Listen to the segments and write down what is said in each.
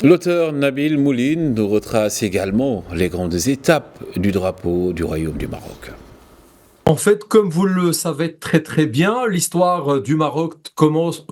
L'auteur Nabil Mouline nous retrace également les grandes étapes du drapeau du Royaume du Maroc. En fait, comme vous le savez très très bien, l'histoire du Maroc commence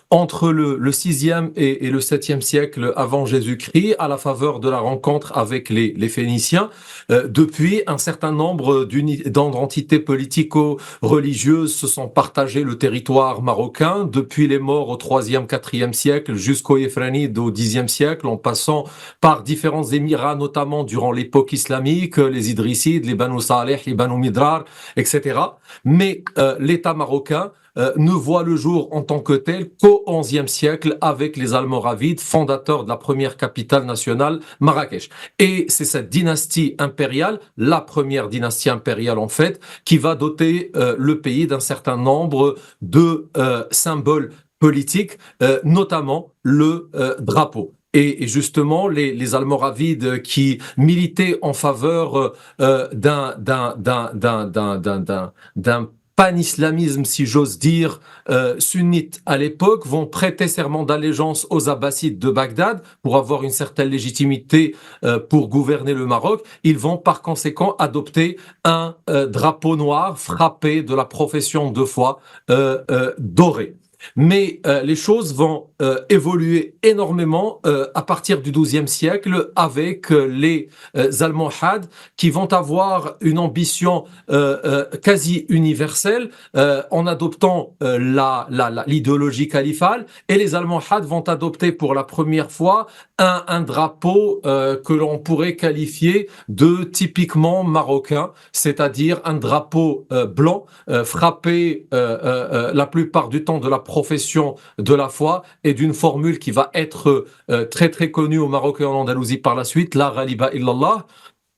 entre le 6e et le 7e siècle avant Jésus-Christ, à la faveur de la rencontre avec les Phéniciens. Depuis, un certain nombre d'entités politico-religieuses se sont partagées le territoire marocain, depuis les morts au 3e, 4e siècle jusqu'aux Yéfranides au 10e siècle, en passant par différents émirats, notamment durant l'époque islamique, les Idrissides, les Banu Saleh, les Banu Midrar, etc. Mais l'État marocain ne voit le jour en tant que tel qu'au XIe siècle avec les Almoravides, fondateurs de la première capitale nationale, Marrakech. Et c'est cette dynastie impériale, la première dynastie impériale en fait, qui va doter le pays d'un certain nombre de symboles politiques, notamment le drapeau. Et justement, les Almoravides qui militaient en faveur d'un pan-islamisme, si j'ose dire, sunnite à l'époque, vont prêter serment d'allégeance aux Abbassides de Bagdad pour avoir une certaine légitimité pour gouverner le Maroc. Ils vont par conséquent adopter un drapeau noir frappé de la profession de foi doré. Mais les choses vont évoluer énormément à partir du XIIe siècle avec les Almohades qui vont avoir une ambition quasi universelle en adoptant l'idéologie califale, et les Almohades vont adopter pour la première fois un drapeau que l'on pourrait qualifier de typiquement marocain, c'est-à-dire un drapeau blanc frappé la plupart du temps de la profession de la foi et d'une formule qui va être très très connue au Maroc et en Andalousie par la suite, la ghaliba illallah.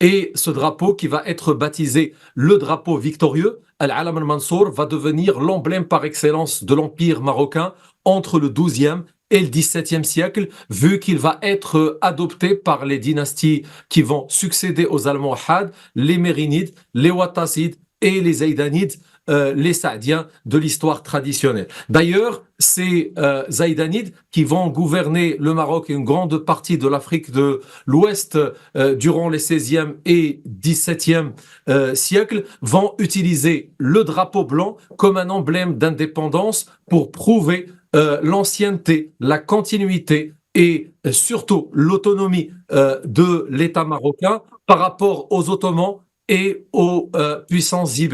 Et ce drapeau qui va être baptisé le drapeau victorieux, Al-Alam al-Mansour, va devenir l'emblème par excellence de l'empire marocain entre le XIIe et le XVIIe siècle, vu qu'il va être adopté par les dynasties qui vont succéder aux Almohades, les Mérinides, les Ouattasides et les Zaïdanides, les Saadiens de l'histoire traditionnelle. D'ailleurs, ces Zaïdanides qui vont gouverner le Maroc et une grande partie de l'Afrique de l'Ouest durant les 16e et 17e siècles vont utiliser le drapeau blanc comme un emblème d'indépendance pour prouver l'ancienneté, la continuité et surtout l'autonomie de l'État marocain par rapport aux Ottomans et aux puissances ibériques.